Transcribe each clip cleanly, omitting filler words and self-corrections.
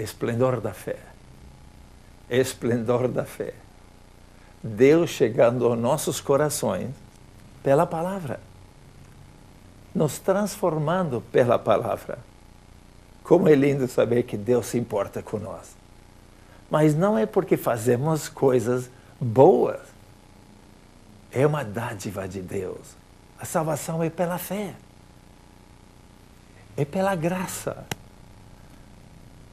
Esplendor da fé. Esplendor da fé. Deus chegando aos nossos corações pela palavra. Nos transformando pela palavra. Como é lindo saber que Deus se importa com nós. Mas não é porque fazemos coisas boas. É uma dádiva de Deus. A salvação é pela fé. É pela graça.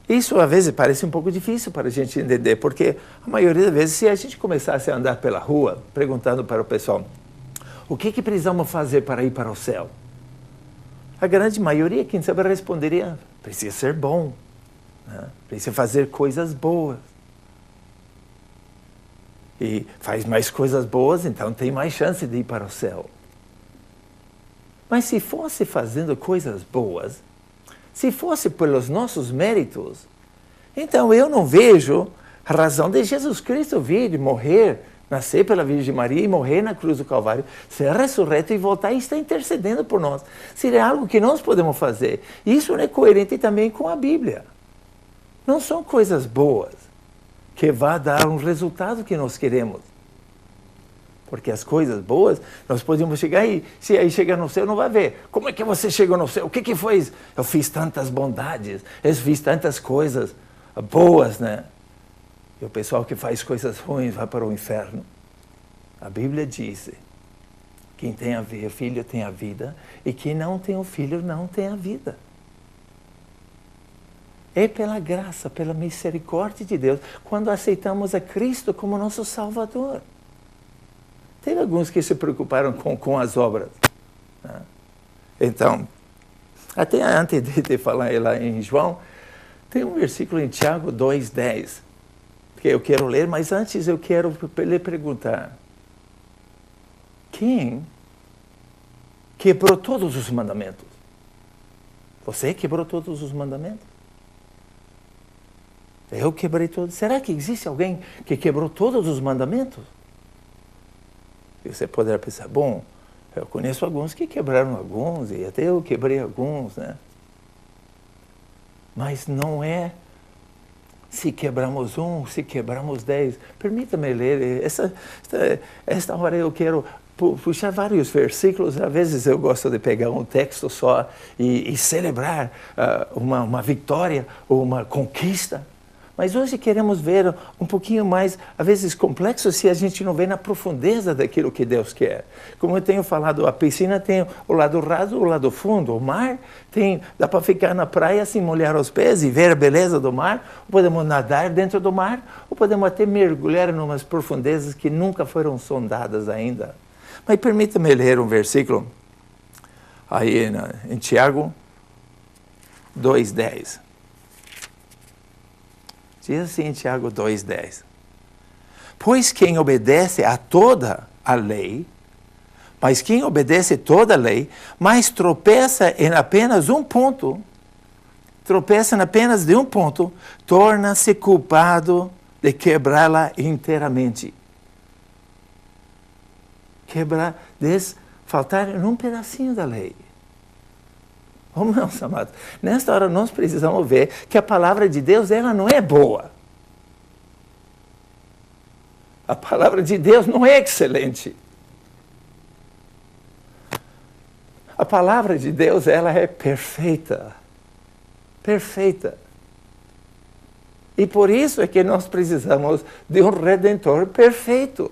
Isso, às vezes, parece um pouco difícil para a gente entender, porque a maioria das vezes, se a gente começasse a andar pela rua, perguntando para o pessoal, o que precisamos fazer para ir para o céu? A grande maioria, quem sabe, responderia, precisa ser bom, né? Precisa fazer coisas boas. E faz mais coisas boas, então tem mais chance de ir para o céu. Mas se fosse fazendo coisas boas, se fosse pelos nossos méritos, então eu não vejo a razão de Jesus Cristo vir, morrer, nascer pela Virgem Maria e morrer na cruz do Calvário, ser ressurreto e voltar e estar intercedendo por nós. Seria algo que nós podemos fazer. Isso é coerente também com a Bíblia. Não são coisas boas que vão dar um resultado que nós queremos. Porque as coisas boas, nós podemos chegar e, se aí chegar no céu, não vai ver. Como é que você chegou no céu? O que foi isso? Eu fiz tantas bondades, eu fiz tantas coisas boas, né? E o pessoal que faz coisas ruins vai para o inferno. A Bíblia diz, quem tem o filho tem a vida, e quem não tem o filho não tem a vida. É pela graça, pela misericórdia de Deus, quando aceitamos a Cristo como nosso Salvador. Teve alguns que se preocuparam com as obras. Né? Então, até antes de falar lá em João, tem um versículo em Tiago 2:10, que eu quero ler, mas antes eu quero lhe perguntar. Quem quebrou todos os mandamentos? Você quebrou todos os mandamentos? Eu quebrei todos. Será que existe alguém que quebrou todos os mandamentos? E você poderá pensar, bom, eu conheço alguns que quebraram alguns, e até eu quebrei alguns, né? Mas não é se quebramos um, se quebramos 10. Permita-me ler, esta hora eu quero puxar vários versículos. Às vezes eu gosto de pegar um texto só e celebrar uma vitória ou uma conquista. Mas hoje queremos ver um pouquinho mais, às vezes complexo, se a gente não vê na profundeza daquilo que Deus quer. Como eu tenho falado, a piscina tem o lado raso, o lado fundo. O mar dá para ficar na praia sem molhar os pés e ver a beleza do mar. Ou podemos nadar dentro do mar, ou podemos até mergulhar em umas profundezas que nunca foram sondadas ainda. Mas permita-me ler um versículo aí em Tiago 2:10. Diz assim em Tiago 2:10. Pois quem obedece a toda a lei, mas quem obedece toda a lei, mas tropeça em apenas um ponto, torna-se culpado de quebrá-la inteiramente. Faltar em um pedacinho da lei. Oh, meus amados, nesta hora nós precisamos ver que a palavra de Deus, ela não é boa. A palavra de Deus não é excelente. A palavra de Deus, ela é perfeita. Perfeita. E por isso é que nós precisamos de um Redentor perfeito.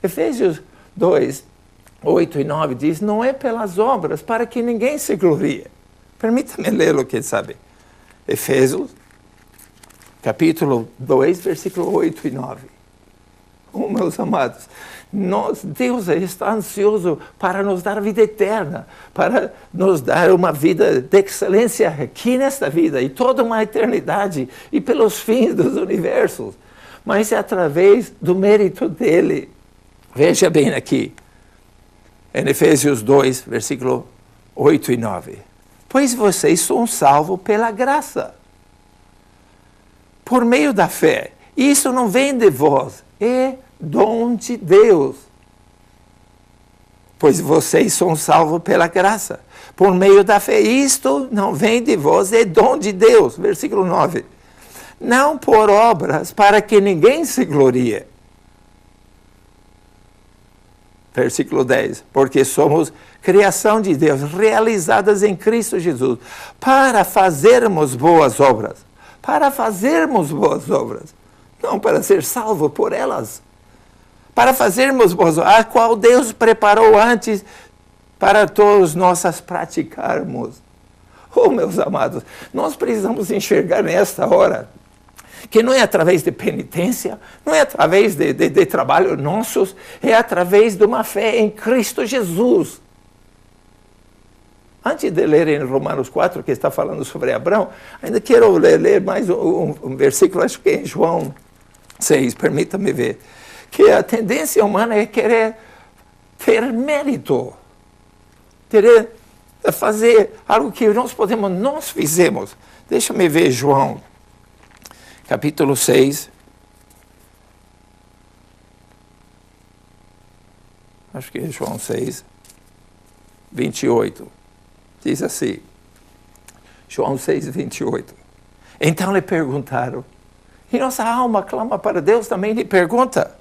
Efésios 2:8 e 9 diz, não é pelas obras para que ninguém se glorie. Permita-me ler o que sabe. Efésios, capítulo 2, versículo 8 e 9. Oh, meus amados, Deus está ansioso para nos dar vida eterna, para nos dar uma vida de excelência aqui nesta vida e toda uma eternidade e pelos fins dos universos. Mas é através do mérito dele. Veja bem aqui. Em Efésios 2, versículo 8 e 9. Pois vocês são salvos pela graça, por meio da fé. Isso não vem de vós, é dom de Deus. pois vocês são salvos pela graça, por meio da fé. Isto não vem de vós, é dom de Deus. Versículo 9. Não por obras, para que ninguém se glorie. Versículo 10. Porque somos criação de Deus, realizadas em Cristo Jesus, para fazermos boas obras. Para fazermos boas obras. Não para ser salvo por elas. Para fazermos boas obras, a qual Deus preparou antes para todos nós as praticarmos. Oh, meus amados, nós precisamos enxergar nesta hora que não é através de penitência, não é através de trabalho nossos, é através de uma fé em Cristo Jesus. Antes de ler em Romanos 4, que está falando sobre Abraão, ainda quero ler mais um versículo, acho que é em João 6, permita-me ver, que a tendência humana é querer ter mérito, querer fazer algo que nós fizemos. Deixa-me ver João, capítulo 6. Acho que é João 6, 28. Diz assim, João 6, 28. Então lhe perguntaram, e nossa alma clama para Deus, também lhe pergunta.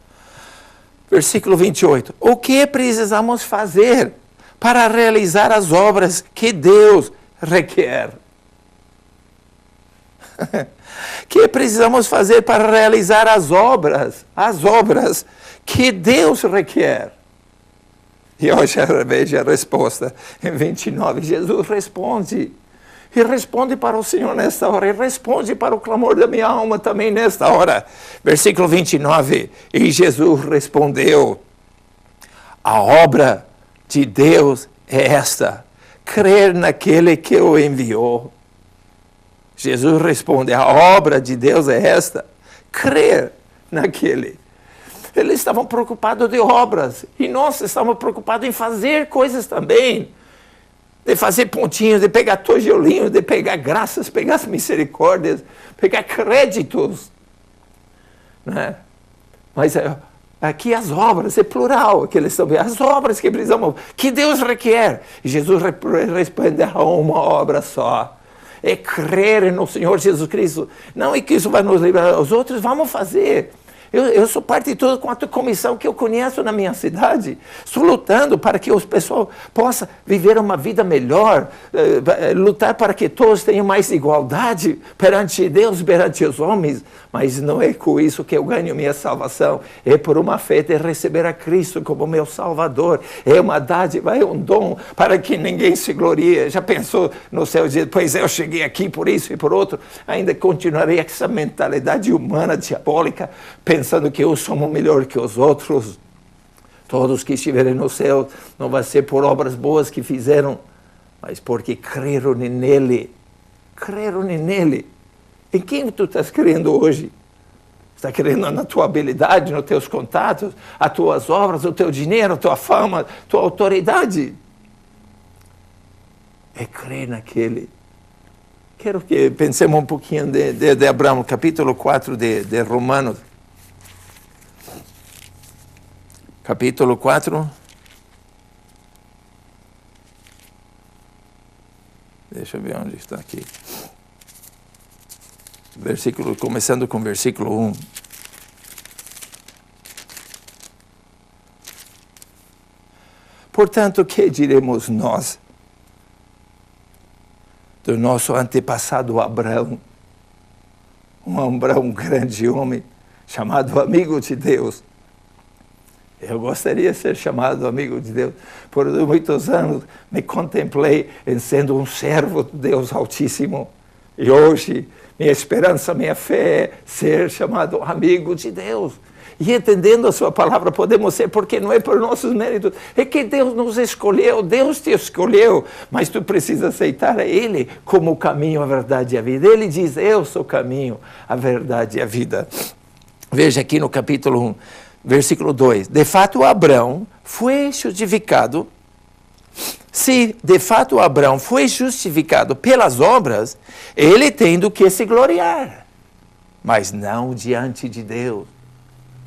Versículo 28. O que precisamos fazer para realizar as obras que Deus requer? Que precisamos fazer para realizar as obras que Deus requer? E hoje veja a resposta. Em 29, Jesus responde. E responde para o Senhor nesta hora. E responde para o clamor da minha alma também nesta hora. Versículo 29. E Jesus respondeu. A obra de Deus é esta. Crer naquele que o enviou. Jesus responde. A obra de Deus é esta. Crer naquele. Eles estavam preocupados de obras. E nós estamos preocupados em fazer coisas também. De fazer pontinhos, de pegar tijolinhos, de pegar graças, pegar as misericórdias, pegar créditos. Né? Mas aqui as obras, é plural, que eles estão vendo. As obras que precisamos, que Deus requer. E Jesus responde a uma obra só. É crer no Senhor Jesus Cristo. Não é que isso vai nos livrar. Os outros vamos fazer. Eu sou parte de toda quanto comissão que eu conheço na minha cidade. Estou lutando para que os pessoal possam viver uma vida melhor, lutar para que todos tenham mais igualdade perante Deus, perante os homens. Mas não é com isso que eu ganho minha salvação. É por uma fé de receber a Cristo como meu Salvador. É uma dádiva, é um dom para que ninguém se glorie. Já pensou no céu e dizer, pois eu cheguei aqui por isso e por outro. Ainda continuarei essa mentalidade humana, diabólica, pensando que eu sou melhor que os outros. Todos que estiverem no céu não vai ser por obras boas que fizeram, mas porque creram nele. Creram nele. Em quem tu estás crendo hoje? Está crendo na tua habilidade, nos teus contatos, as tuas obras, o teu dinheiro, a tua fama, a tua autoridade? É crer naquele. Quero que pensemos um pouquinho de Abraão, capítulo 4 de Romanos. Capítulo 4. Deixa eu ver onde está aqui. Começando com versículo 1. Portanto, que diremos nós do nosso antepassado Abraão? Um grande homem, chamado amigo de Deus. Eu gostaria de ser chamado amigo de Deus. Por muitos anos me contemplei em sendo um servo de Deus Altíssimo. E hoje, minha esperança, minha fé é ser chamado amigo de Deus. E entendendo a sua palavra, podemos ser, porque não é por nossos méritos. É que Deus nos escolheu, Deus te escolheu. Mas tu precisa aceitar a Ele como o caminho, a verdade e a vida. Ele diz, eu sou o caminho, a verdade e a vida. Veja aqui no capítulo 1. Versículo 2, de fato Abraão foi justificado, se de fato Abraão foi justificado pelas obras, ele tem do que se gloriar, mas não diante de Deus.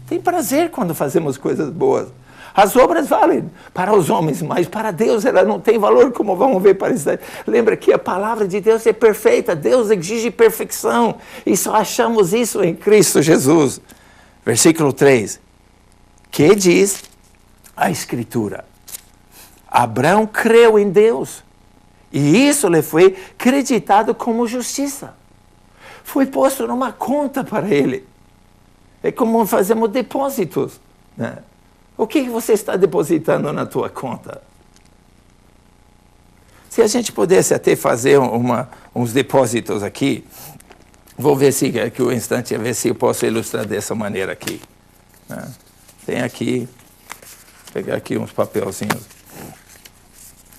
Tem prazer quando fazemos coisas boas. As obras valem para os homens, mas para Deus ela não tem valor, como vamos ver para isso. Lembra que a palavra de Deus é perfeita, Deus exige perfeição, e só achamos isso em Cristo Jesus. Versículo 3, que diz a Escritura: Abraão creu em Deus, e isso lhe foi creditado como justiça. Foi posto numa conta para ele. É como fazemos depósitos, né? O que você está depositando na tua conta? Se a gente pudesse até fazer uns depósitos aqui, vou ver se aqui um instante, ver se eu posso ilustrar dessa maneira aqui, né? Tem aqui, vou pegar aqui uns papelzinhos.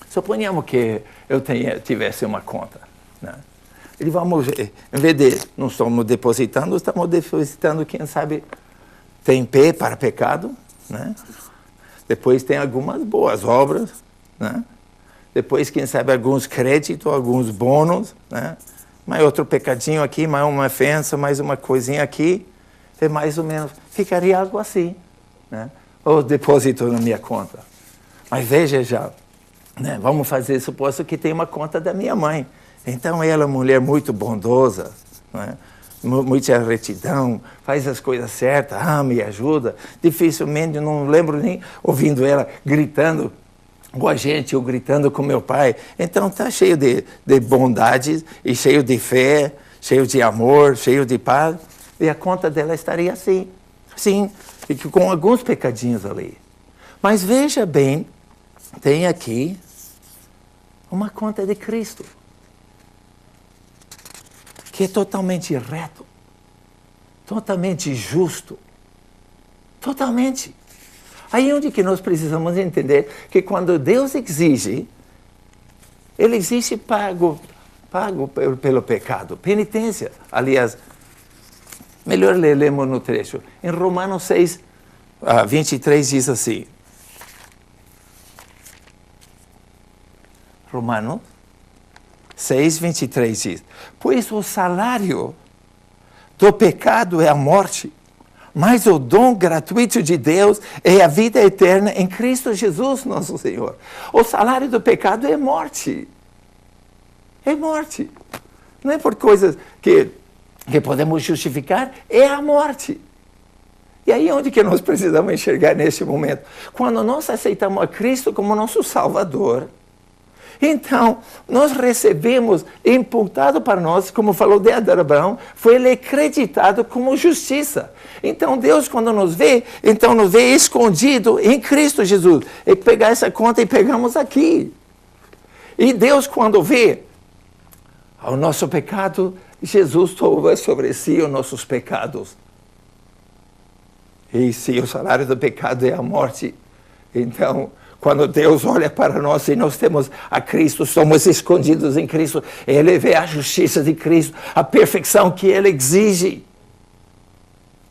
Suponhamos que eu tivesse uma conta, né? E vamos, em vez de não estamos depositando, quem sabe, tem P para pecado, né? Depois tem algumas boas obras, né? Depois, quem sabe, alguns créditos, alguns bônus, né? Mais outro pecadinho aqui, mais uma ofensa, mais uma coisinha aqui, é mais ou menos, ficaria algo assim, né? Ou depósito na minha conta. Mas veja já, né? Vamos fazer, suposto que tem uma conta da minha mãe. Então ela é uma mulher muito bondosa, né? Muita retidão, faz as coisas certas, ama e ajuda. Dificilmente, não lembro nem ouvindo ela gritando com a gente ou gritando com meu pai. Então está cheio de bondades e cheio de fé, cheio de amor, cheio de paz. E a conta dela estaria assim, sim, e com alguns pecadinhos ali. Mas veja bem, tem aqui uma conta de Cristo, que é totalmente reto, totalmente justo, totalmente. Aí onde que nós precisamos entender que quando Deus exige, Ele exige pago pelo pecado, penitência. Aliás, melhor lemos no trecho. Em Romanos 6, 23 diz assim. Romanos 6, 23 diz: Pois o salário do pecado é a morte, mas o dom gratuito de Deus é a vida eterna em Cristo Jesus, nosso Senhor. O salário do pecado é morte. É morte. Não é por coisas que podemos justificar, é a morte. E aí onde que nós precisamos enxergar neste momento? Quando nós aceitamos a Cristo como nosso Salvador, então, nós recebemos, imputado para nós, como falou de Abraão, foi acreditado como justiça. Então, Deus, quando nos vê, então nos vê escondido em Cristo Jesus. E pegar essa conta e pegamos aqui. E Deus, quando vê o nosso pecado, Jesus toma sobre si os nossos pecados. E se o salário do pecado é a morte, então, quando Deus olha para nós e nós temos a Cristo, somos escondidos em Cristo, Ele vê a justiça de Cristo, a perfeição que Ele exige.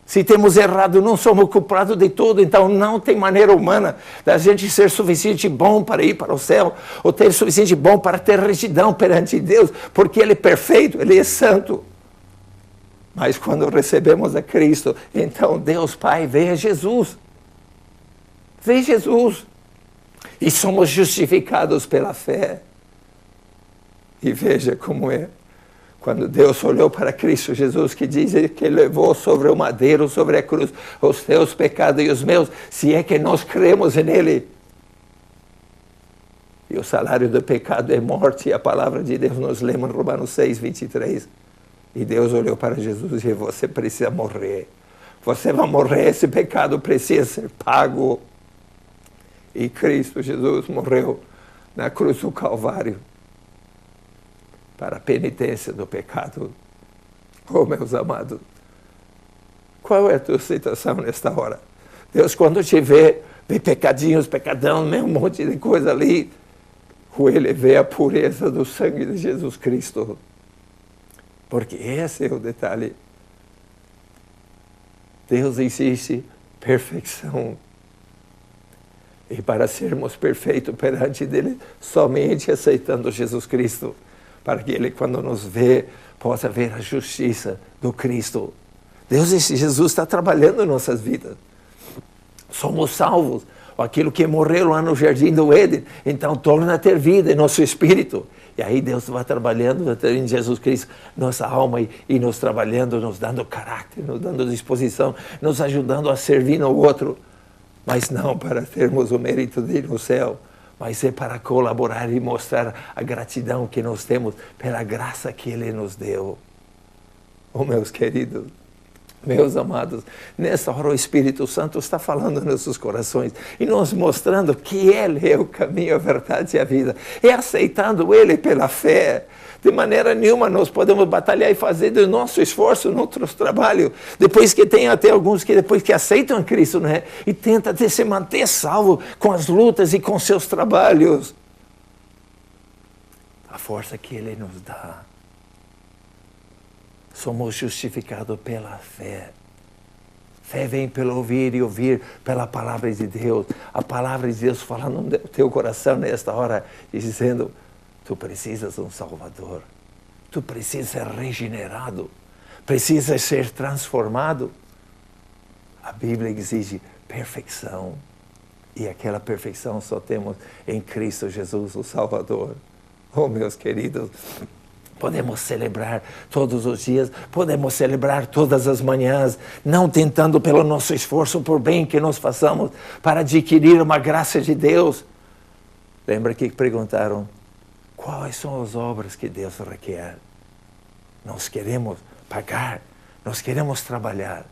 Se temos errado, não somos culpados de tudo, então não tem maneira humana da gente ser suficiente bom para ir para o céu, ou ter suficiente bom para ter retidão perante Deus, porque Ele é perfeito, Ele é santo. Mas quando recebemos a Cristo, então Deus Pai vê a Jesus. Vê Jesus. E somos justificados pela fé. E veja como é. Quando Deus olhou para Cristo Jesus, que diz que levou sobre o madeiro, sobre a cruz, os teus pecados e os meus, se é que nós cremos nele. E o salário do pecado é morte, e a palavra de Deus nos lembra em Romanos 6, 23. E Deus olhou para Jesus e disse: você precisa morrer. Você vai morrer, esse pecado precisa ser pago. E Cristo Jesus morreu na cruz do Calvário para a penitência do pecado. Oh, meus amados, qual é a tua situação nesta hora? Deus, quando te vê pecadinhos, pecadão, um monte de coisa ali, Ele vê a pureza do sangue de Jesus Cristo. Porque esse é o detalhe. Deus exige perfeição. E para sermos perfeitos perante dele, somente aceitando Jesus Cristo, para que ele, quando nos vê, possa ver a justiça do Cristo. Deus, esse Jesus está trabalhando em nossas vidas. Somos salvos ou aquilo que morreu lá no jardim do Éden, então torna a ter vida em nosso espírito. E aí Deus vai trabalhando em Jesus Cristo, nossa alma, e nos trabalhando, nos dando caráter, nos dando disposição, nos ajudando a servir no outro. Mas não para termos o mérito de ir no céu, mas é para colaborar e mostrar a gratidão que nós temos pela graça que Ele nos deu. Oh, meus queridos, meus amados, nessa hora o Espírito Santo está falando nos nossos corações e nos mostrando que Ele é o caminho, a verdade e a vida. E aceitando Ele pela fé. De maneira nenhuma nós podemos batalhar e fazer do nosso esforço no nosso trabalho. Depois que tem até alguns que depois que aceitam Cristo, né? E tentam se manter salvo com as lutas e com seus trabalhos. A força que Ele nos dá. Somos justificados pela fé. Fé vem pelo ouvir e ouvir pela palavra de Deus. A palavra de Deus falando no teu coração nesta hora, dizendo, tu precisas de um Salvador. Tu precisas ser regenerado. Precisas ser transformado. A Bíblia exige perfeição. E aquela perfeição só temos em Cristo Jesus, o Salvador. Oh, meus queridos, podemos celebrar todos os dias, podemos celebrar todas as manhãs, não tentando pelo nosso esforço, por bem que nós façamos, para adquirir uma graça de Deus. Lembra que perguntaram, quais são as obras que Deus requer? Nós queremos pagar, nós queremos trabalhar.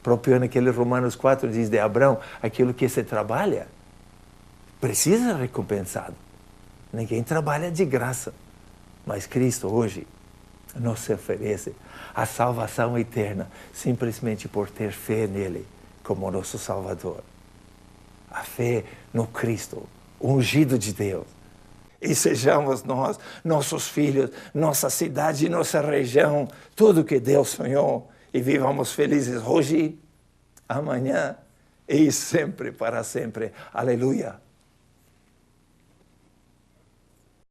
Próprio naquele Romanos 4 diz de Abraão, aquilo que se trabalha, precisa ser recompensado. Ninguém trabalha de graça. Mas Cristo hoje nos oferece a salvação eterna simplesmente por ter fé nele como nosso Salvador. A fé no Cristo, ungido de Deus. E sejamos nós, nossos filhos, nossa cidade, nossa região, tudo que Deus sonhou. E vivamos felizes hoje, amanhã e sempre para sempre. Aleluia.